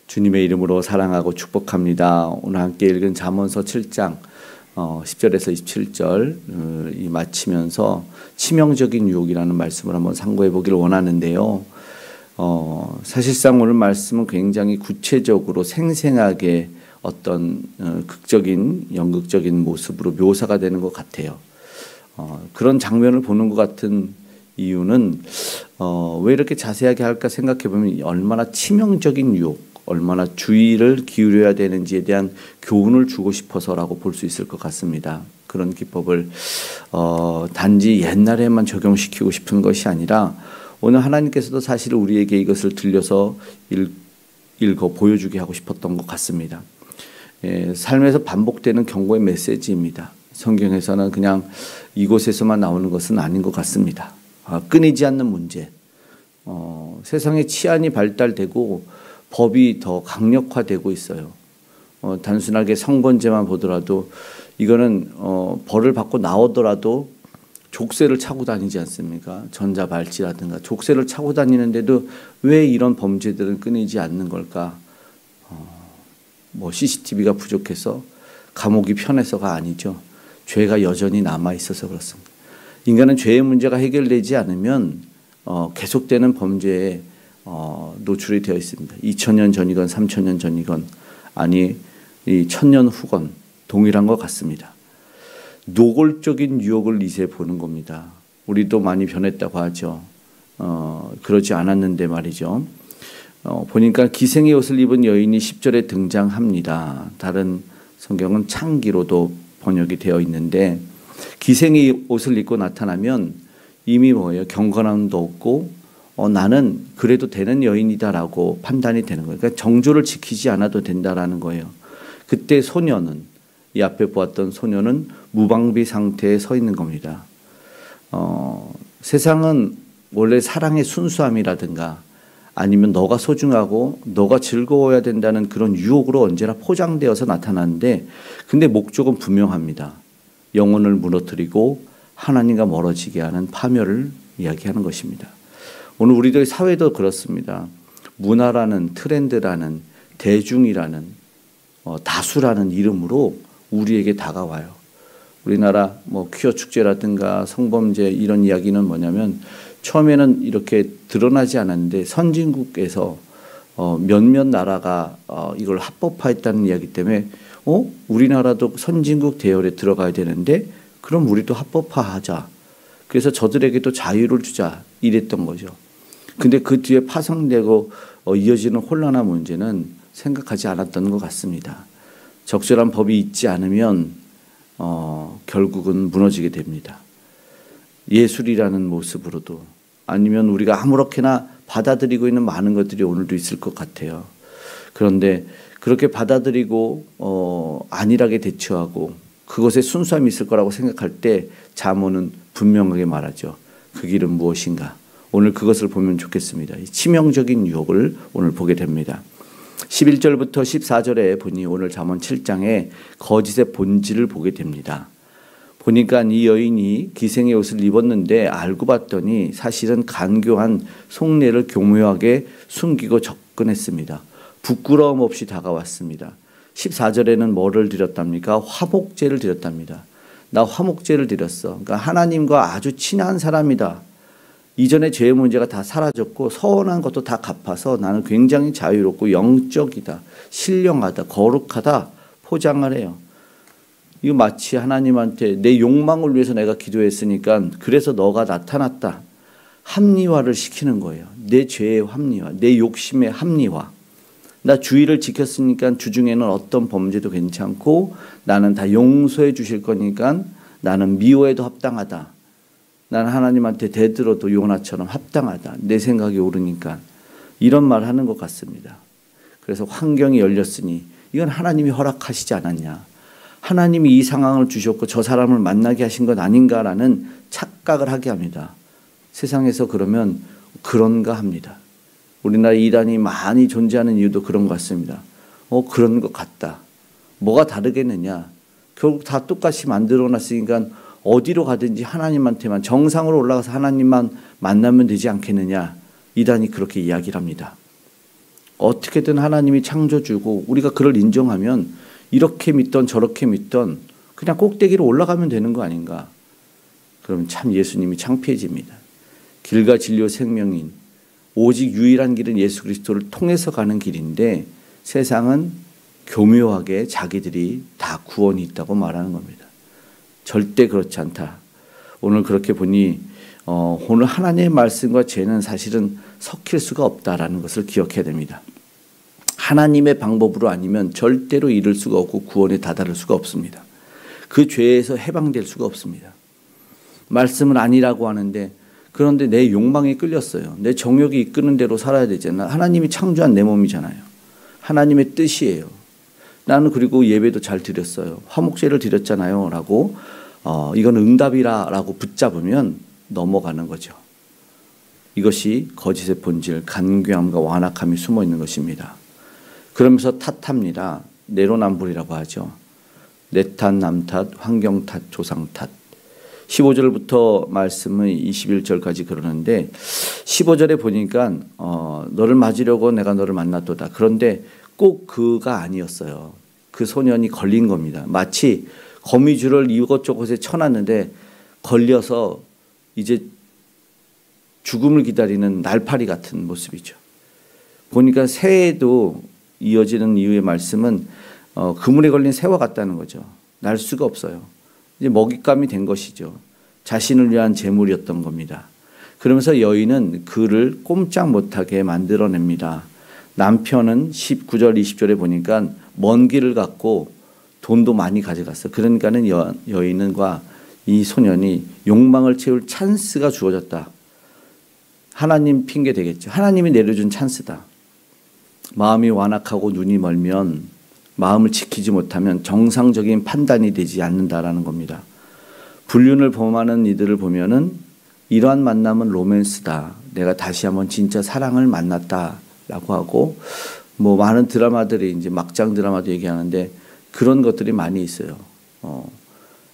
주님의 이름으로 사랑하고 축복합니다. 오늘 함께 읽은 잠언서 7장 10절에서 27절 이 마치면서 치명적인 유혹이라는 말씀을 한번 상고해 보기를 원하는데요. 사실상 오늘 말씀은 굉장히 구체적으로 생생하게 어떤 극적인 연극적인 모습으로 묘사가 되는 것 같아요. 그런 장면을 보는 것 같은 이유는 왜 이렇게 자세하게 할까 생각해 보면 얼마나 치명적인 유혹, 얼마나 주의를 기울여야 되는지에 대한 교훈을 주고 싶어서라고 볼 수 있을 것 같습니다. 그런 기법을 단지 옛날에만 적용시키고 싶은 것이 아니라 오늘 하나님께서도 사실 우리에게 이것을 들려서 읽어 보여주게 하고 싶었던 것 같습니다. 삶에서 반복되는 경고의 메시지입니다. 성경에서는 그냥 이곳에서만 나오는 것은 아닌 것 같습니다. 끊이지 않는 문제, 세상의 치안이 발달되고 법이 더 강력화되고 있어요. 단순하게 성범죄만 보더라도 이거는 벌을 받고 나오더라도 족쇄를 차고 다니지 않습니까? 전자발찌라든가 족쇄를 차고 다니는데도 왜 이런 범죄들은 끊이지 않는 걸까? CCTV가 부족해서 감옥이 편해서가 아니죠. 죄가 여전히 남아 있어서 그렇습니다. 인간은 죄의 문제가 해결되지 않으면 계속되는 범죄에 노출이 되어 있습니다. 2000년 전이건 3000년 전이건 아니 이 1000년 후건 동일한 것 같습니다. 노골적인 유혹을 이제 보는 겁니다. 우리도 많이 변했다고 하죠. 그러지 않았는데 말이죠. 보니까 기생의 옷을 입은 여인이 10절에 등장합니다. 다른 성경은 창기로도 번역이 되어 있는데 기생의 옷을 입고 나타나면 이미 뭐예요? 경건함도 없고 나는 그래도 되는 여인이다라고 판단이 되는 거예요. 그러니까 정조를 지키지 않아도 된다라는 거예요. 그때 소녀는 이 앞에 보았던 소녀는 무방비 상태에 서 있는 겁니다. 세상은 원래 사랑의 순수함이라든가 아니면 너가 소중하고 너가 즐거워야 된다는 그런 유혹으로 언제나 포장되어서 나타나는데 근데 목적은 분명합니다. 영혼을 무너뜨리고 하나님과 멀어지게 하는 파멸을 이야기하는 것입니다. 오늘 우리들의 사회도 그렇습니다. 문화라는 트렌드라는 대중이라는 다수라는 이름으로 우리에게 다가와요. 우리나라 퀴어 축제라든가 성범죄 이런 이야기는 뭐냐면 처음에는 이렇게 드러나지 않았는데 선진국에서 몇몇 나라가 이걸 합법화했다는 이야기 때문에 우리나라도 선진국 대열에 들어가야 되는데 그럼 우리도 합법화하자. 그래서 저들에게도 자유를 주자 이랬던 거죠. 근데 그 뒤에 파생되고 이어지는 혼란한 문제는 생각하지 않았던 것 같습니다. 적절한 법이 있지 않으면 결국은 무너지게 됩니다. 예술이라는 모습으로도 아니면 우리가 아무렇게나 받아들이고 있는 많은 것들이 오늘도 있을 것 같아요. 그런데 그렇게 받아들이고 안일하게 대처하고 그것에 순수함이 있을 거라고 생각할 때 잠언은 분명하게 말하죠. 그 길은 무엇인가? 오늘 그것을 보면 좋겠습니다. 치명적인 유혹을 오늘 보게 됩니다. 11절부터 14절에 보니 오늘 잠언 7장에 거짓의 본질을 보게 됩니다. 보니까 이 여인이 기생의 옷을 입었는데 알고 봤더니 사실은 간교한 속내를 교묘하게 숨기고 접근했습니다. 부끄러움 없이 다가왔습니다. 14절에는 뭐를 드렸답니까? 화목제를 드렸답니다. 나 화목제를 드렸어. 그러니까 하나님과 아주 친한 사람이다. 이전에 죄의 문제가 다 사라졌고 서운한 것도 다 갚아서 나는 굉장히 자유롭고 영적이다. 신령하다. 거룩하다. 포장을 해요. 이거 마치 하나님한테 내 욕망을 위해서 내가 기도했으니까 그래서 너가 나타났다. 합리화를 시키는 거예요. 내 죄의 합리화, 내 욕심의 합리화. 나 주의를 지켰으니까 주중에는 어떤 범죄도 괜찮고 나는 다 용서해 주실 거니까 나는 미워해도 합당하다. 나는 하나님한테 대들어도 요나처럼 합당하다. 내 생각이 옳으니까. 이런 말 하는 것 같습니다. 그래서 환경이 열렸으니 이건 하나님이 허락하시지 않았냐. 하나님이 이 상황을 주셨고 저 사람을 만나게 하신 것 아닌가라는 착각을 하게 합니다. 세상에서 그러면 그런가 합니다. 우리나라 이단이 많이 존재하는 이유도 그런 것 같습니다. 그런 것 같다. 뭐가 다르겠느냐. 결국 다 똑같이 만들어놨으니까 어디로 가든지 하나님한테만 정상으로 올라가서 하나님만 만나면 되지 않겠느냐. 이단이 그렇게 이야기를 합니다. 어떻게든 하나님이 창조주고 우리가 그를 인정하면 이렇게 믿던 저렇게 믿던 그냥 꼭대기로 올라가면 되는 거 아닌가. 그러면 참 예수님이 창피해집니다. 길과 진리와 생명인 오직 유일한 길은 예수 그리스도를 통해서 가는 길인데 세상은 교묘하게 자기들이 다 구원이 있다고 말하는 겁니다. 절대 그렇지 않다. 오늘 그렇게 보니 오늘 하나님의 말씀과 죄는 사실은 섞일 수가 없다라는 것을 기억해야 됩니다. 하나님의 방법으로 아니면 절대로 이룰 수가 없고 구원에 다다를 수가 없습니다. 그 죄에서 해방될 수가 없습니다. 말씀은 아니라고 하는데 그런데 내 욕망에 끌렸어요. 내 정욕이 이끄는 대로 살아야 되잖아. 하나님이 창조한 내 몸이잖아요. 하나님의 뜻이에요. 나는 그리고 예배도 잘 드렸어요. 화목제를 드렸잖아요. 라고 이건 응답이라 라고 붙잡으면 넘어가는 거죠. 이것이 거짓의 본질, 간교함과 완악함이 숨어 있는 것입니다. 그러면서 탓합니다. 내로남불이라고 하죠. 내 탓, 남 탓, 환경 탓, 조상 탓. 15절부터 말씀은 21절까지 그러는데 15절에 보니까 너를 맞으려고 내가 너를 만났도다. 그런데 꼭 그가 아니었어요. 그 소년이 걸린 겁니다. 마치 거미줄을 이것저것에 쳐놨는데 걸려서 이제 죽음을 기다리는 날파리 같은 모습이죠. 보니까 새에도 이어지는 이유의 말씀은 그물에 걸린 새와 같다는 거죠. 날 수가 없어요. 이제 먹잇감이 된 것이죠. 자신을 위한 재물이었던 겁니다. 그러면서 여인은 그를 꼼짝 못하게 만들어냅니다. 남편은 19절 20절에 보니까 먼 길을 갔고 돈도 많이 가져갔어요. 그러니까는 여인과 이 소년이 욕망을 채울 찬스가 주어졌다. 하나님 핑계 되겠죠. 하나님이 내려준 찬스다. 마음이 완악하고 눈이 멀면 마음을 지키지 못하면 정상적인 판단이 되지 않는다라는 겁니다. 불륜을 범하는 이들을 보면은 이러한 만남은 로맨스다. 내가 다시 한번 진짜 사랑을 만났다라고 하고 뭐 많은 드라마들이 이제 막장 드라마도 얘기하는데 그런 것들이 많이 있어요.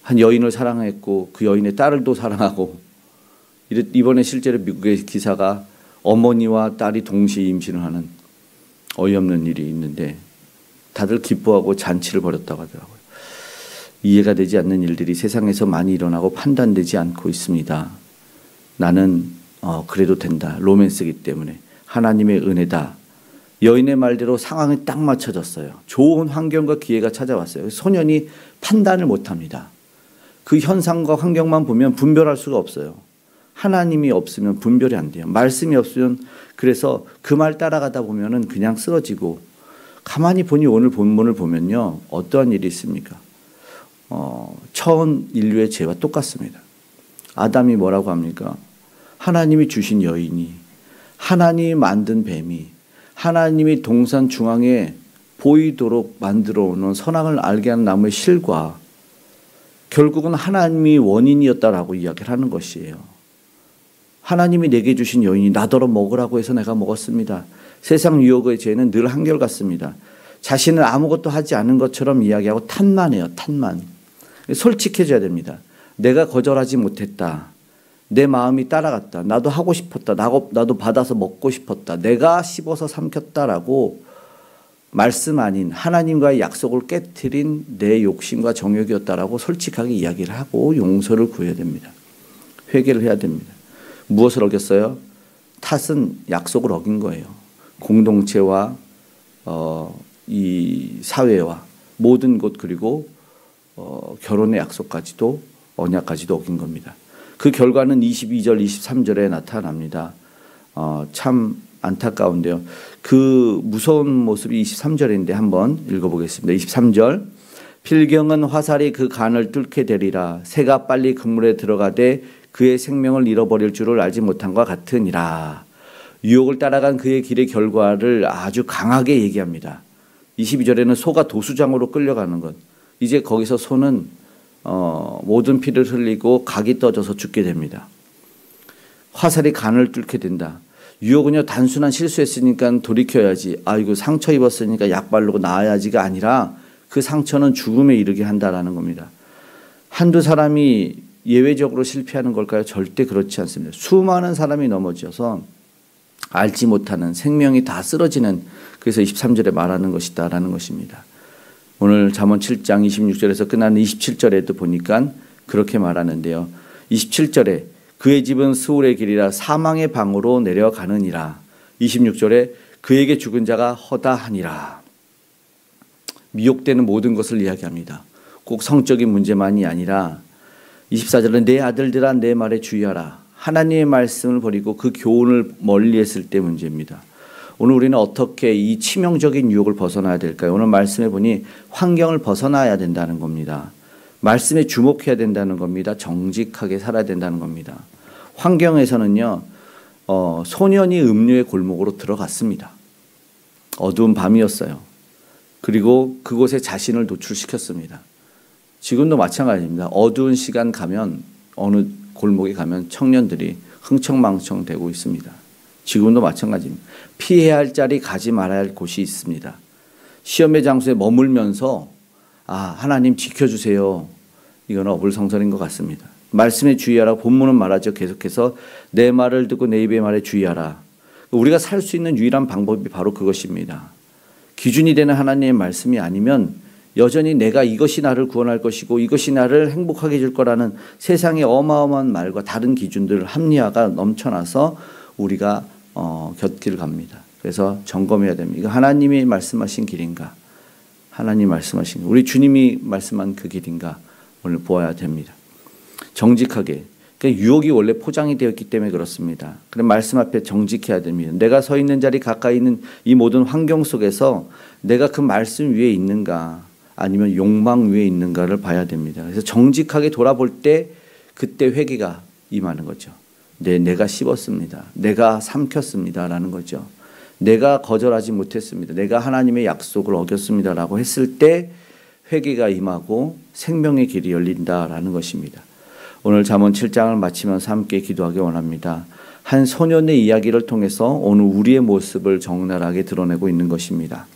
한 여인을 사랑했고 그 여인의 딸을 또 사랑하고 이번에 실제로 미국의 기사가 어머니와 딸이 동시에 임신을 하는 어이없는 일이 있는데 다들 기뻐하고 잔치를 벌였다고 하더라고요. 이해가 되지 않는 일들이 세상에서 많이 일어나고 판단되지 않고 있습니다. 나는 그래도 된다. 로맨스이기 때문에 하나님의 은혜다. 여인의 말대로 상황이 딱 맞춰졌어요. 좋은 환경과 기회가 찾아왔어요. 소년이 판단을 못합니다. 그 현상과 환경만 보면 분별할 수가 없어요. 하나님이 없으면 분별이 안 돼요. 말씀이 없으면 그래서 그 말 따라가다 보면은 그냥 쓰러지고 가만히 보니 오늘 본문을 보면요. 어떠한 일이 있습니까? 처음 인류의 죄와 똑같습니다. 아담이 뭐라고 합니까? 하나님이 주신 여인이 하나님이 만든 뱀이 하나님이 동산 중앙에 보이도록 만들어 놓은 선악을 알게 하는 나무의 실과 결국은 하나님이 원인이었다라고 이야기를 하는 것이에요. 하나님이 내게 주신 여인이 나더러 먹으라고 해서 내가 먹었습니다. 세상 유혹의 죄는 늘 한결같습니다. 자신은 아무것도 하지 않은 것처럼 이야기하고 탓만 해요. 탓만. 솔직해져야 됩니다. 내가 거절하지 못했다. 내 마음이 따라갔다. 나도 하고 싶었다. 나도 받아서 먹고 싶었다. 내가 씹어서 삼켰다라고 말씀 아닌 하나님과의 약속을 깨트린 내 욕심과 정욕이었다라고 솔직하게 이야기를 하고 용서를 구해야 됩니다. 회개를 해야 됩니다. 무엇을 어겼어요? 탓은 약속을 어긴 거예요. 공동체와 이 사회와 모든 것 그리고 결혼의 약속까지도 언약까지도 어긴 겁니다. 그 결과는 22절 23절에 나타납니다. 참 안타까운데요. 그 무서운 모습이 23절인데 한번 읽어보겠습니다. 23절 필경은 화살이 그 간을 뚫게 되리라. 새가 빨리 그물에 들어가되 그의 생명을 잃어버릴 줄을 알지 못한 것 같으니라. 유혹을 따라간 그의 길의 결과를 아주 강하게 얘기합니다. 22절에는 소가 도수장으로 끌려가는 것. 이제 거기서 소는 모든 피를 흘리고 각이 떠져서 죽게 됩니다. 화살이 간을 뚫게 된다. 유혹은요 단순한 실수했으니까 돌이켜야지. 아이고 상처 입었으니까 약 바르고 나아야지가 아니라 그 상처는 죽음에 이르게 한다라는 겁니다. 한두 사람이 예외적으로 실패하는 걸까요? 절대 그렇지 않습니다. 수많은 사람이 넘어져서 알지 못하는 생명이 다 쓰러지는, 그래서 23절에 말하는 것이다라는 것입니다. 오늘 잠언 7장 26절에서 끝나는 27절에도 보니까 그렇게 말하는데요. 27절에 그의 집은 스울의 길이라 사망의 방으로 내려가느니라. 26절에 그에게 죽은 자가 허다하니라. 미혹되는 모든 것을 이야기합니다. 꼭 성적인 문제만이 아니라 24절은 내 아들들아 내 말에 주의하라. 하나님의 말씀을 버리고 그 교훈을 멀리했을 때 문제입니다. 오늘 우리는 어떻게 이 치명적인 유혹을 벗어나야 될까요? 오늘 말씀해 보니 환경을 벗어나야 된다는 겁니다. 말씀에 주목해야 된다는 겁니다. 정직하게 살아야 된다는 겁니다. 환경에서는요, 소년이 음료의 골목으로 들어갔습니다. 어두운 밤이었어요. 그리고 그곳에 자신을 노출시켰습니다. 지금도 마찬가지입니다. 어두운 시간 가면, 어느 골목에 가면 청년들이 흥청망청 되고 있습니다. 지금도 마찬가지입니다. 피해야 할 자리, 가지 말아야 할 곳이 있습니다. 시험의 장소에 머물면서 하나님 지켜주세요. 이건 어불성설인 것 같습니다. 말씀에 주의하라. 본문은 말하죠. 계속해서 내 말을 듣고 내 입의 말에 주의하라. 우리가 살 수 있는 유일한 방법이 바로 그것입니다. 기준이 되는 하나님의 말씀이 아니면 여전히 내가 이것이 나를 구원할 것이고 이것이 나를 행복하게 해줄 거라는 세상의 어마어마한 말과 다른 기준들, 합리화가 넘쳐나서 우리가 곁길을 갑니다. 그래서 점검해야 됩니다. 이거 하나님이 말씀하신 길인가? 하나님 말씀하신, 우리 주님이 말씀한 그 길인가? 오늘 보아야 됩니다. 정직하게. 그러니까 유혹이 원래 포장이 되었기 때문에 그렇습니다. 그럼 말씀 앞에 정직해야 됩니다. 내가 서 있는 자리 가까이 있는 이 모든 환경 속에서 내가 그 말씀 위에 있는가 아니면 욕망 위에 있는가를 봐야 됩니다. 그래서 정직하게 돌아볼 때 그때 회개가 임하는 거죠. 내가 씹었습니다. 내가 삼켰습니다라는 거죠. 내가 거절하지 못했습니다. 내가 하나님의 약속을 어겼습니다라고 했을 때 회개가 임하고 생명의 길이 열린다라는 것입니다. 오늘 잠언 7장을 마치면서 함께 기도하기 원합니다. 한 소년의 이야기를 통해서 오늘 우리의 모습을 적나라하게 드러내고 있는 것입니다.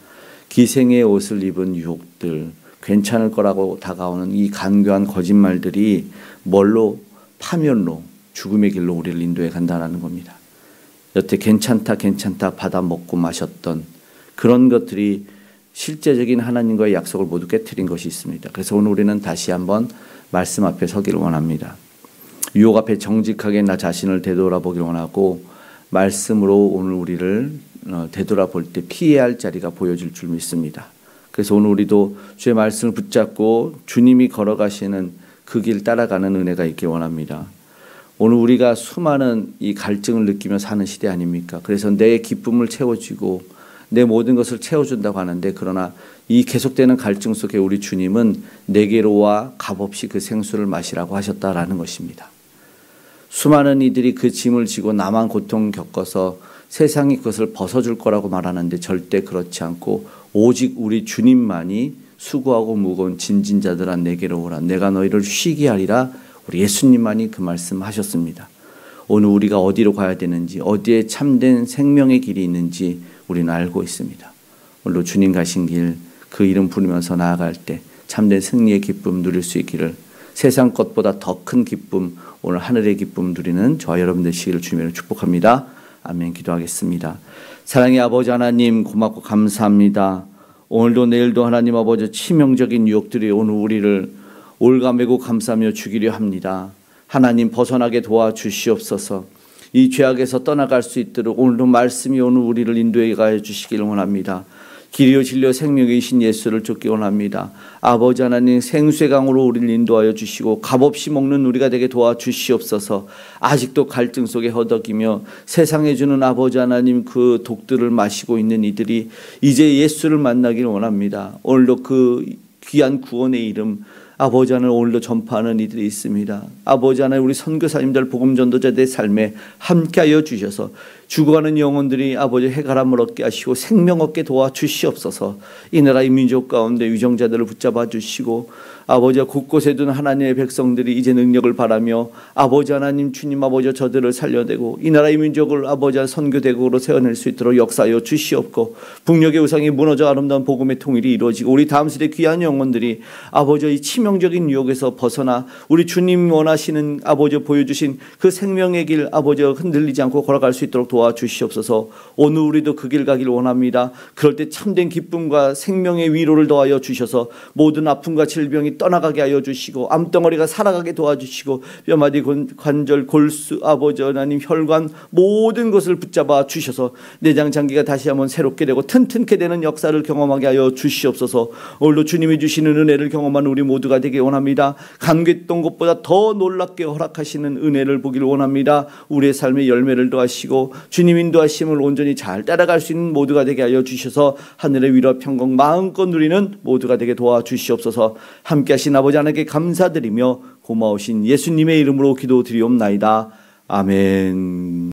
기생의 옷을 입은 유혹들, 괜찮을 거라고 다가오는 이 간교한 거짓말들이 뭘로? 파멸로, 죽음의 길로 우리를 인도해 간다는 겁니다. 여태 괜찮다 받아 먹고 마셨던 그런 것들이 실제적인 하나님과의 약속을 모두 깨트린 것이 있습니다. 그래서 오늘 우리는 다시 한번 말씀 앞에 서기를 원합니다. 유혹 앞에 정직하게 나 자신을 되돌아보기를 원하고 말씀으로 오늘 우리를 되돌아볼 때 피해야 할 자리가 보여질 줄 믿습니다. 그래서 오늘 우리도 주의 말씀을 붙잡고 주님이 걸어가시는 그 길 따라가는 은혜가 있길 원합니다. 오늘 우리가 수많은 이 갈증을 느끼며 사는 시대 아닙니까? 그래서 내 기쁨을 채워주고 내 모든 것을 채워준다고 하는데, 그러나 이 계속되는 갈증 속에 우리 주님은 내게로 와 값없이 그 생수를 마시라고 하셨다라는 것입니다. 수많은 이들이 그 짐을 지고 나만 고통 겪어서 세상이 그것을 벗어줄 거라고 말하는데 절대 그렇지 않고 오직 우리 주님만이 수고하고 무거운 짐진 자들아 내게로 오라. 내가 너희를 쉬게 하리라. 우리 예수님만이 그 말씀하셨습니다. 오늘 우리가 어디로 가야 되는지, 어디에 참된 생명의 길이 있는지 우리는 알고 있습니다. 오늘도 주님 가신 길, 그 이름 부르면서 나아갈 때 참된 승리의 기쁨 누릴 수 있기를, 세상 것보다 더 큰 기쁨, 오늘 하늘의 기쁨 누리는 저와 여러분 되시기를 주님으로 축복합니다. 아멘. 기도하겠습니다. 사랑의 아버지 하나님, 고맙고 감사합니다. 오늘도 내일도 하나님 아버지 치명적인 유혹들이 오늘 우리를 올가매고 감싸며 죽이려 합니다. 하나님 벗어나게 도와주시옵소서. 이 죄악에서 떠나갈 수 있도록 오늘도 말씀이 오늘 우리를 인도해 가여 주시기를 원합니다. 길이요 진리요 생명이신 예수를 쫓기 원합니다. 아버지 하나님, 생수의 강으로 우리를 인도하여 주시고 값없이 먹는 우리가 되게 도와주시옵소서. 아직도 갈증 속에 허덕이며 세상에 주는 아버지 하나님 그 독들을 마시고 있는 이들이 이제 예수를 만나기를 원합니다. 오늘도 그 귀한 구원의 이름 아버지 하나님 오늘도 전파하는 이들이 있습니다. 아버지 하나님, 우리 선교사님들, 복음전도자들의 삶에 함께하여 주셔서 죽어가는 영혼들이 아버지 해가람을 얻게 하시고 생명 얻게 도와주시옵소서. 이 나라의 민족 가운데 위정자들을 붙잡아 주시고 아버지 곳곳에 둔 하나님의 백성들이 이제 능력을 바라며 아버지 하나님 주님 아버지 저들을 살려내고 이 나라의 민족을 아버지 선교대국으로 세워낼 수 있도록 역사하여 주시옵고, 북녘의 우상이 무너져 아름다운 복음의 통일이 이루어지고 우리 다음 세대 귀한 영혼들이 아버지 이 치명적인 유혹에서 벗어나 우리 주님 원하시는 아버지 보여주신 그 생명의 길 아버지 흔들리지 않고 걸어갈 수 있도록 도와주시옵소서. 도와주시옵소서. 오늘 우리도 그 길 가길 원합니다. 그럴 때 참된 기쁨과 생명의 위로를 더하여 주셔서 모든 아픔과 질병이 떠나가게 하여 주시고 암덩어리가 살아가게 도와주시고 뼈마디 관절 골수 아버지 하나님 혈관 모든 것을 붙잡아 주셔서 내장 장기가 다시 한번 새롭게 되고 튼튼케 되는 역사를 경험하게 하여 주시옵소서. 오늘도 주님이 주시는 은혜를 경험하는 우리 모두가 되기 원합니다. 감격했던 것보다 더 놀랍게 허락하시는 은혜를 보길 원합니다. 우리의 삶의 열매를 더하시고 주님 인도하심을 온전히 잘 따라갈 수 있는 모두가 되게 하여 주셔서 하늘의 위로와 평강 마음껏 누리는 모두가 되게 도와주시옵소서. 함께 하신 아버지 하나님께 감사드리며 고마우신 예수님의 이름으로 기도드리옵나이다. 아멘.